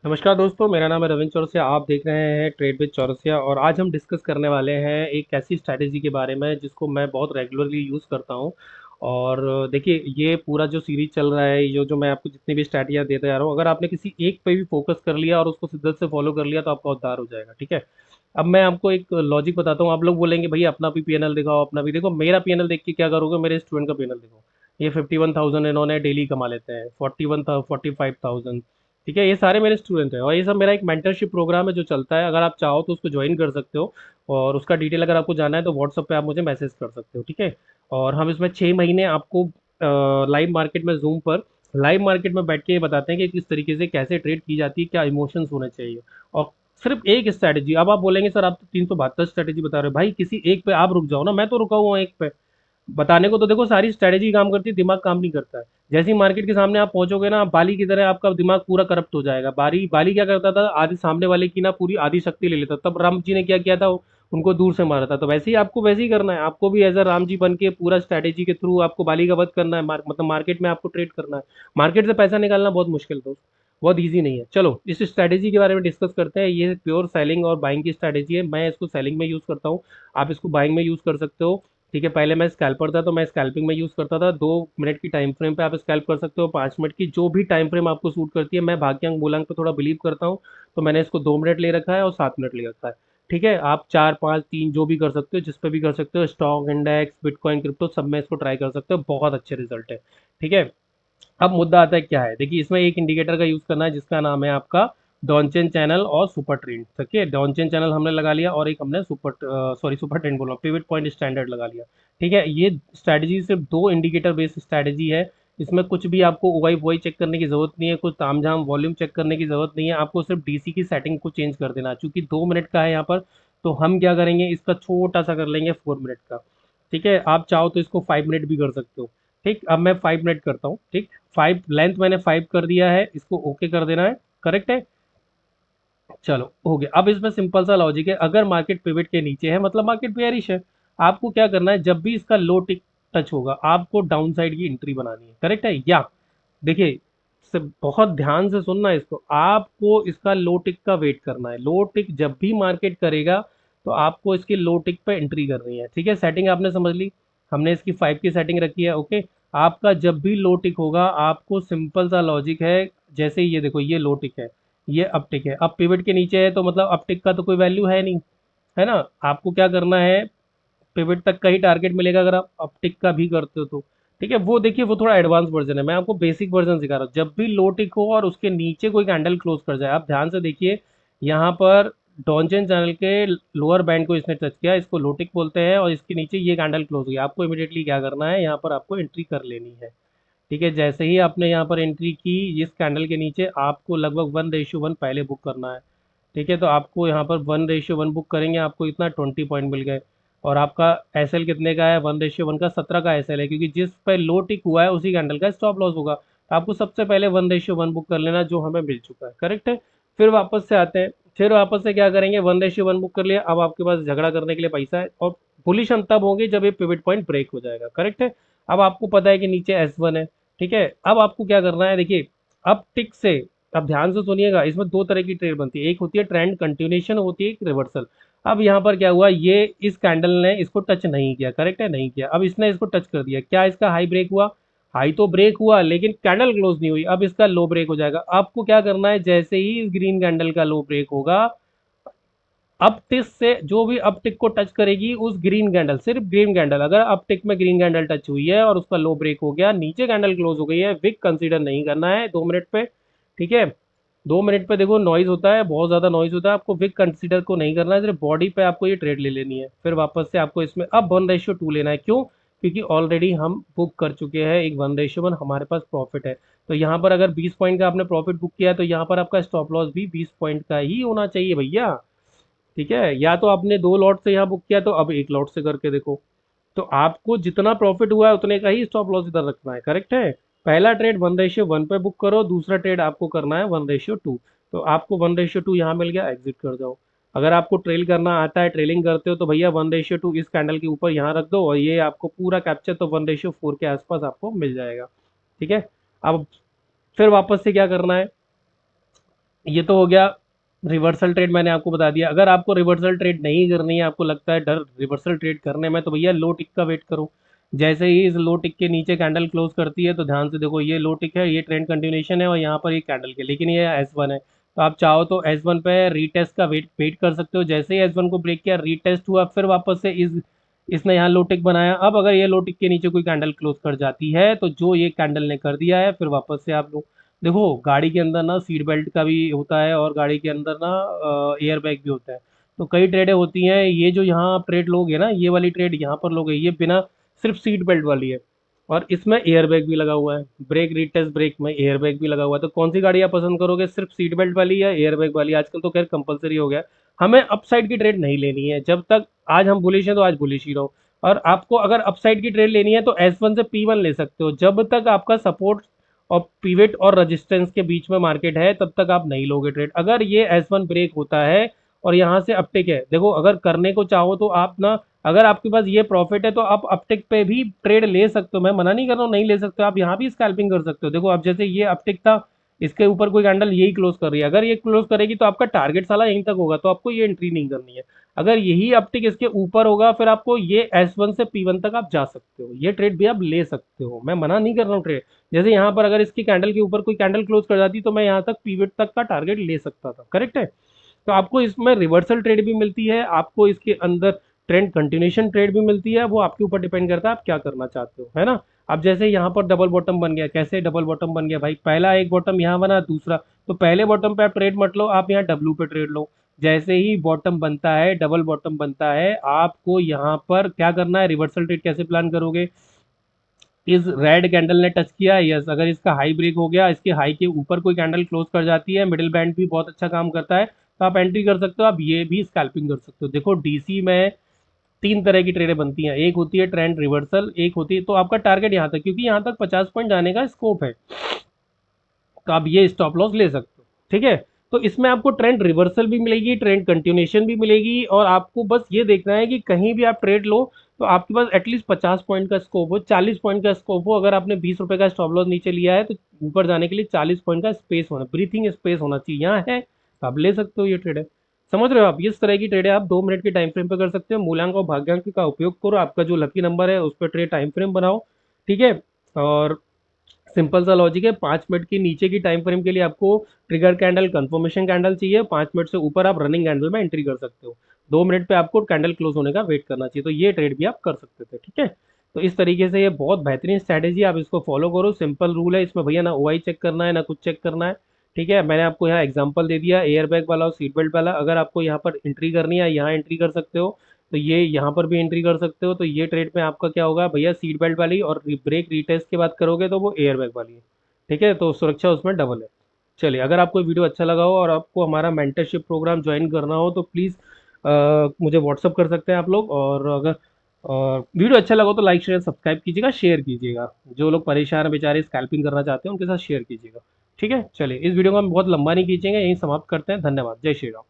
नमस्कार दोस्तों, मेरा नाम है रविंद्र चौरसिया। आप देख रहे हैं ट्रेड विद चौरसिया और आज हम डिस्कस करने वाले हैं एक ऐसी स्ट्रैटेजी के बारे में जिसको मैं बहुत रेगुलरली यूज़ करता हूँ। और देखिए, ये पूरा जो सीरीज चल रहा है, जो जो मैं आपको जितनी भी स्ट्रैटेजियाँ देते जा रहा हूँ, अगर आपने किसी एक पे भी फोकस कर लिया और उसको शिद्दत से फॉलो कर लिया तो आपका उद्धार हो जाएगा। ठीक है। अब मैं आपको एक लॉजिक बताता हूँ। आप लोग बोलेंगे भैया अपना भी पीएनएल दिखाओ, अपना भी देखो। मेरा पीएनएल देख के क्या करोगे? मेरे स्टूडेंट का पीएनएल देखो। ये 51,000 इन्होंने डेली कमा लेते हैं, 45,000। ठीक है, ये सारे मेरे स्टूडेंट हैं और ये सब मेरा एक मेंटरशिप प्रोग्राम है जो चलता है। अगर आप चाहो तो उसको ज्वाइन कर सकते हो और उसका डिटेल अगर आपको जानना है तो व्हाट्सएप पे आप मुझे मैसेज कर सकते हो। ठीक है। और हम इसमें 6 महीने आपको लाइव मार्केट में, जूम पर लाइव मार्केट में बैठ के ये बताते हैं कि किस तरीके से कैसे ट्रेड की जाती है, क्या इमोशंस होने चाहिए। और सिर्फ एक स्ट्रैटेजी। अब आप बोलेंगे सर आप तो 372 स्ट्रैटेजी बता रहे हो। भाई किसी एक पे आप रुक जाओ ना, मैं तो रुका हुआ हूँ एक पे। बताने को तो देखो सारी स्ट्रैटेजी काम करती है, दिमाग काम नहीं करता है। जैसे ही मार्केट के सामने आप पहुंचोगे ना, बाली की तरह आपका दिमाग पूरा करप्ट हो जाएगा। बाली क्या करता था? आधी सामने वाले की ना पूरी आधी शक्ति ले लेता। तब राम जी ने क्या किया था? उनको दूर से मारा था। तो वैसे ही आपको वैसे ही करना है। आपको भी एज अ राम जी बन के पूरा स्ट्रैटेजी के थ्रू आपको बाली का वध करना है। मतलब मार्केट में आपको ट्रेड करना है। मार्केट से पैसा निकालना बहुत मुश्किल दोस्त, बहुत ईजी नहीं है। चलो इस स्ट्रैटेजी के बारे में डिस्कस करते हैं। ये प्योर सेलिंग और बाइंग की स्ट्रैटेजी है। मैं इसको सेलिंग में यूज करता हूँ, आप इसको बाइंग में यूज कर सकते हो। ठीक है। पहले मैं स्कैल्पर था तो मैं स्कैल्पिंग में यूज़ करता था। 2 मिनट की टाइम फ्रेम पे आप स्कैल्प कर सकते हो, 5 मिनट की, जो भी टाइम फ्रेम आपको सूट करती है। मैं भाग्यांक मूलांक पे थोड़ा बिलीव करता हूँ, तो मैंने इसको 2 मिनट ले रखा है और 7 मिनट ले रखा है। ठीक है। आप 4, 5, 3 जो भी कर सकते हो, जिस पे भी कर सकते हो। स्टॉक, इंडेक्स, बिटकॉइन, क्रिप्टो, सब में इसको ट्राई कर सकते हो। बहुत अच्छे रिजल्ट है। ठीक है। अब मुद्दा आता है क्या है? देखिए, इसमें एक इंडिकेटर का यूज करना है जिसका नाम है आपका डॉनचेन चैनल और सुपर ट्रेंड। ठीक है। डॉनचेन चैनल हमने लगा लिया और एक हमने सुपर ट्रेंड बोल रहा हूँ, पिवट पॉइंट स्टैंडर्ड लगा लिया। ठीक है। ये स्ट्रैटेजी सिर्फ दो इंडिकेटर बेस्ड स्ट्रैटेजी है। इसमें कुछ भी आपको ओवाई वोई चेक करने की जरूरत नहीं है, कुछ तामझाम वॉल्यूम चेक करने की जरूरत नहीं है। आपको सिर्फ डीसी की सेटिंग को चेंज कर देना है। चूंकि 2 मिनट का है यहाँ पर, तो हम क्या करेंगे, इसका छोटा सा कर लेंगे 4 मिनट का। ठीक है। आप चाहो तो इसको 5 मिनट भी कर सकते हो। ठीक। अब मैं 5 मिनट करता हूँ। ठीक। 5 लेंथ मैंने 5 कर दिया है, इसको ओके कर देना है। करेक्ट है। चलो हो गया। अब इसमें सिंपल सा लॉजिक है। अगर मार्केट पिवट के नीचे है मतलब मार्केट बेयरिश है। आपको क्या करना है, जब भी इसका लो टिक टच होगा आपको डाउन साइड की एंट्री बनानी है। करेक्ट है। या देखिए, बहुत ध्यान से सुनना इसको। आपको इसका लो टिक का वेट करना है। लो टिक जब भी मार्केट करेगा तो आपको इसके लो टिक पे एंट्री करनी है। ठीक है। सेटिंग आपने समझ ली। हमने इसकी 5 की सेटिंग रखी है। ओके। आपका जब भी लो टिक होगा, आपको सिंपल सा लॉजिक है। जैसे ये देखो, ये लो टिक है, ये अपटिक है। अब पिवट के नीचे है तो मतलब अपटिक का तो कोई वैल्यू है नहीं, है ना। आपको क्या करना है, पिवट तक का ही टारगेट मिलेगा अगर आप अपटिक का भी करते हो तो। ठीक है। वो देखिए, वो थोड़ा एडवांस वर्जन है, मैं आपको बेसिक वर्जन सिखा रहा हूँ। जब भी लो टिक हो और उसके नीचे कोई कैंडल क्लोज कर जाए, आप ध्यान से देखिए। यहाँ पर डॉनचेन चैनल के लोअर बैंड को इसने टच किया, इसको लो टिक बोलते हैं, और इसके नीचे ये कैंडल क्लोज हुई। आपको इमीडिएटली क्या करना है, यहाँ पर आपको एंट्री कर लेनी है। ठीक है। जैसे ही आपने यहाँ पर एंट्री की इस कैंडल के नीचे, आपको लगभग 1:1 पहले बुक करना है। ठीक है। तो आपको यहाँ पर 1:1 बुक करेंगे, आपको इतना 20 पॉइंट मिल गए। और आपका एस एल कितने का है? 1:1 का 17 का एस एल है, क्योंकि जिस पे लो टिक हुआ है उसी कैंडल का स्टॉप लॉस होगा। तो आपको सबसे पहले 1:1 बुक कर लेना, जो हमें मिल चुका है। करेक्ट है। फिर वापस से आते हैं। फिर वापस से क्या करेंगे, 1:1 बुक कर लिया। अब आपके पास झगड़ा करने के लिए पैसा है, और बुलिश हम तब होंगे जब ये पिवट पॉइंट ब्रेक हो जाएगा। करेक्ट है। अब आपको पता है कि नीचे S1 है। ठीक है। अब आपको क्या करना है, देखिए, अब टिक से, अब ध्यान से सुनिएगा, इसमें दो तरह की ट्रेड बनती है। एक होती है ट्रेंड कंटिन्यूएशन, होती है एक रिवर्सल। अब यहाँ पर क्या हुआ, ये इस कैंडल ने इसको टच नहीं किया। करेक्ट है, नहीं किया। अब इसने इसको टच कर दिया, क्या इसका हाई ब्रेक हुआ? हाई तो ब्रेक हुआ लेकिन कैंडल क्लोज नहीं हुई। अब इसका लो ब्रेक हो जाएगा। आपको क्या करना है, जैसे ही इस ग्रीन कैंडल का लो ब्रेक होगा, अपटिक से जो भी अपटिक को टच करेगी उस ग्रीन कैंडल, सिर्फ ग्रीन कैंडल, अगर अपटिक में ग्रीन कैंडल टच हुई है और उसका लो ब्रेक हो गया, नीचे कैंडल क्लोज हो गई है, विक कंसीडर नहीं करना है 2 मिनट पे। ठीक है। 2 मिनट पे देखो नॉइज होता है, बहुत ज्यादा नॉइज होता है, आपको विक कंसीडर को नहीं करना है, सिर्फ बॉडी पे आपको ये ट्रेड ले लेनी है। फिर वापस से आपको इसमें अब 1:2 लेना है। क्यों? क्योंकि ऑलरेडी हम बुक कर चुके हैं एक 1:1, हमारे पास प्रॉफिट है। तो यहाँ पर अगर 20 पॉइंट का आपने प्रॉफिट बुक किया है तो यहाँ पर आपका स्टॉप लॉस भी 20 पॉइंट का ही होना चाहिए भैया। ठीक है। या तो आपने 2 लॉट से यहाँ बुक किया तो अब एक लॉट से करके देखो। तो आपको जितना प्रॉफिट हुआ है उतने का ही स्टॉप लॉस इधर रखना है। करेक्ट है। पहला ट्रेड 1:1 पे बुक करो, दूसरा ट्रेड आपको करना है 1:2। तो आपको 1:2 यहाँ मिल गया, एग्जिट कर जाओ। अगर आपको ट्रेल करना आता है, ट्रेलिंग करते हो, तो भैया 1:2 इस कैंडल के ऊपर यहाँ रख दो और ये आपको पूरा कैप्चर तो 1:4 के आसपास आपको मिल जाएगा। ठीक है। अब फिर वापस से क्या करना है, ये तो हो गया रिवर्सल ट्रेड, मैंने आपको बता दिया। अगर आपको रिवर्सल ट्रेड नहीं करनी है, आपको लगता है डर रिवर्सल ट्रेड करने में, तो भैया लो टिक का वेट करो। जैसे ही इस लो टिक के नीचे कैंडल क्लोज करती है तो ध्यान से देखो, ये लो टिक है, ये ट्रेंड कंटिन्यूएशन है और यहाँ पर ये कैंडल के, लेकिन ये S1 है। तो आप चाहो तो S1 पे रीटेस्ट का वेट वेट कर सकते हो। जैसे ही S1 को ब्रेक किया, रीटेस्ट हुआ, फिर वापस से इस इसने यहाँ लो टिक बनाया। अब अगर ये लो टिक के नीचे कोई कैंडल क्लोज कर जाती है, तो जो ये कैंडल ने कर दिया है, फिर वापस से आप लोग देखो, गाड़ी के अंदर ना सीट बेल्ट का भी होता है और गाड़ी के अंदर ना एयर बैग भी होता है। तो कई ट्रेडें होती हैं, ये जो यहाँ आप ट्रेड लोगे ना, ये वाली ट्रेड यहाँ पर लोगे, ये बिना सिर्फ सीट बेल्ट वाली है और इसमें एयर बैग भी लगा हुआ है। ब्रेक रीटेस्ट ब्रेक में एयर बैग भी लगा हुआ है। तो कौन सी गाड़ी आप पसंद करोगे, सिर्फ सीट बेल्ट वाली या एयर बैग वाली? आजकल तो खैर कंपलसरी हो गया है। हमें अपसाइड की ट्रेड नहीं लेनी है। जब तक आज हम बुलिश हैं तो आज बुलिश ही रहो। और आपको अगर अपसाइड की ट्रेड लेनी है तो S1 से P1 ले सकते हो। जब तक आपका सपोर्ट और पिवट और रेजिस्टेंस के बीच में मार्केट है, तब तक आप नहीं लोगे ट्रेड। अगर ये S1 ब्रेक होता है और यहाँ से अपटिक है, देखो अगर करने को चाहो तो आप ना, अगर आपके पास ये प्रॉफिट है तो आप अपटिक पे भी ट्रेड ले सकते हो। मैं मना नहीं कर रहा हूँ नहीं ले सकते हो, आप यहाँ भी स्कैल्पिंग कर सकते हो। देखो अब जैसे ये अपटिक था, इसके ऊपर कोई कैंडल यही क्लोज कर रही है, अगर ये क्लोज करेगी तो आपका टारगेट साला यहीं तक होगा, तो आपको ये एंट्री नहीं करनी है। अगर यही अपटिक इसके ऊपर होगा, फिर आपको ये S1 से P1 तक आप जा सकते हो, ये ट्रेड भी आप ले सकते हो। मैं मना नहीं कर रहा हूँ ट्रेड। जैसे यहाँ पर अगर इसकी कैंडल के ऊपर कोई कैंडल क्लोज कर जाती तो मैं यहाँ तक पीवट तक का टारगेट ले सकता था, करेक्ट है। तो आपको इसमें रिवर्सल ट्रेड भी मिलती है, आपको इसके अंदर ट्रेंड कंटिन्यूएशन ट्रेड भी मिलती है। वो आपके ऊपर डिपेंड करता है आप क्या करना चाहते हो, है ना। अब जैसे यहाँ पर डबल बॉटम बन गया, कैसे डबल बॉटम बन गया भाई, पहला एक बॉटम यहाँ बना, दूसरा, तो पहले बॉटम पे आप ट्रेड मत लो, आप यहाँ W पे ट्रेड लो। जैसे ही बॉटम बनता है, डबल बॉटम बनता है, आपको यहाँ पर क्या करना है, रिवर्सल ट्रेड कैसे प्लान करोगे। इस रेड कैंडल ने टच किया, यस, अगर इसका हाई ब्रेक हो गया, इसके हाई के ऊपर कोई कैंडल क्लोज कर जाती है, मिडिल बैंड भी बहुत अच्छा काम करता है, तो आप एंट्री कर सकते हो। आप ये भी स्कैल्पिंग कर सकते हो। देखो डीसी में तीन तरह की ट्रेडें बनती हैं, एक होती है ट्रेंड रिवर्सल, एक होती है, तो आपका टारगेट यहाँ तक, क्योंकि यहाँ तक 50 पॉइंट जाने का स्कोप है, तो आप ये स्टॉप लॉस ले सकते हो, ठीक है। तो इसमें आपको ट्रेंड रिवर्सल भी मिलेगी, ट्रेंड कंटिन्यूएशन भी मिलेगी, और आपको बस ये देखना है कि कहीं भी आप ट्रेड लो तो आपके पास एटलीस्ट 50 पॉइंट का स्कोप हो, 40 पॉइंट का स्कोप हो। अगर आपने 20 रुपए का स्टॉप लॉस नीचे लिया है तो ऊपर जाने के लिए 40 पॉइंट का स्पेस होना, ब्रीथिंग स्पेस होना चाहिए, यहाँ है तो आप ले सकते हो ये ट्रेड है। समझ रहे हो आप, इस तरह की ट्रेड है आप 2 मिनट के टाइम फ्रेम पे कर सकते हो। मूल्यांक और भाग्यांक का उपयोग करो, आपका जो लकी नंबर है उस पर ट्रेड टाइम फ्रेम बनाओ, ठीक है। और सिंपल सा लॉजिक है, 5 मिनट के नीचे की टाइम फ्रेम के लिए आपको ट्रिगर कैंडल कंफर्मेशन कैंडल चाहिए, 5 मिनट से ऊपर आप रनिंग कैंडल में एंट्री कर सकते हो। 2 मिनट पे आपको कैंडल क्लोज होने का वेट करना चाहिए, तो ये ट्रेड भी आप कर सकते थे, ठीक है। तो इस तरीके से ये बहुत बेहतरीन स्ट्रैटेजी, आप इसको फॉलो करो। सिंपल रूल है इसमें भैया, ना OI चेक करना है ना कुछ चेक करना है, ठीक है। मैंने आपको यहाँ एग्जांपल दे दिया एयर बैग वाला और सीट बेल्ट वाला। अगर आपको यहाँ पर एंट्री करनी है, यहाँ एंट्री कर सकते हो, तो ये यहाँ पर भी एंट्री कर सकते हो। तो ये ट्रेड में आपका क्या होगा भैया, सीट बेल्ट वाली, और ब्रेक रीटेस्ट की बात करोगे तो वो एयर बैग वाली है, ठीक है। तो सुरक्षा उसमें डबल है। चलिए, अगर आपको वीडियो अच्छा लगा हो और आपको हमारा मेंटरशिप प्रोग्राम ज्वाइन करना हो तो प्लीज़ मुझे व्हाट्सअप कर सकते हैं आप लोग। और अगर वीडियो अच्छा लगा हो तो लाइक शेयर सब्सक्राइब कीजिएगा, शेयर कीजिएगा। जो लोग परेशान हैं बेचारे, स्कैल्पिंग करना चाहते हैं, उनके साथ शेयर कीजिएगा, ठीक है। चलिए, इस वीडियो को हम बहुत लंबा नहीं खींचेंगे, यहीं समाप्त करते हैं। धन्यवाद, जय श्री राम।